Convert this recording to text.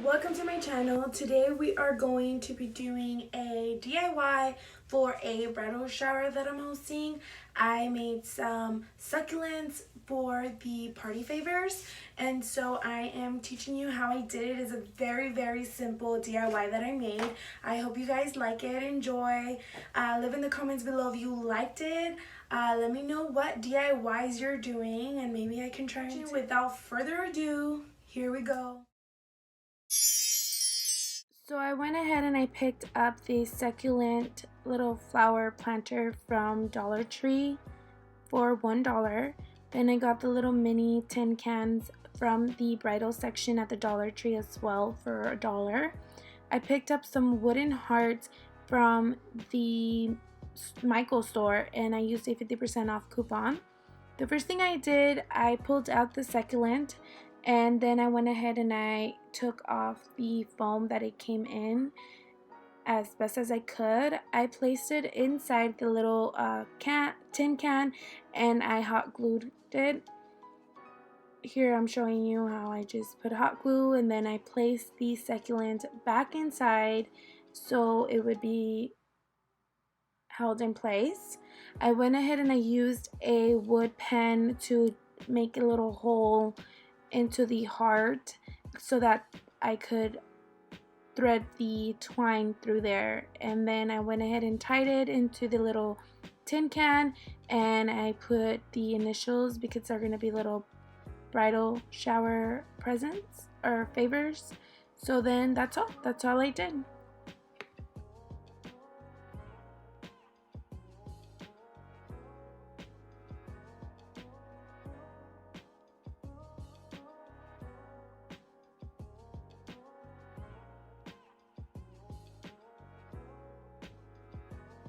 welcome to my channel. Today we are going to be doing a DIY for a bridal shower that I'm hosting. I made some succulents for the party favors, and so I am teaching you how I did it. It's a very simple DIY that I made. I hope you guys like it, enjoy. Leave in the comments below if you liked it. Let me know what DIYs you're doing and maybe I can try it. Without further ado, here we go. So I went ahead and I picked up the succulent little flower planter from Dollar Tree for $1. Then I got the little mini tin cans from the bridal section at the Dollar Tree as well for $1. I picked up some wooden hearts from the Michael store and I used a 50% off coupon. The first thing I did, I pulled out the succulent and then I went ahead and I took off the foam that it came in as best as I could. I placed it inside the little tin can and I hot glued it. Here I'm showing you how I just put hot glue and then I placed the succulent back inside so it would be held in place. I went ahead and I used a wood pen to make a little hole into the heart so that I could thread the twine through there, and then I went ahead and tied it into the little tin can and I put the initials because they're going to be little bridal shower presents or favors. So then that's all I did.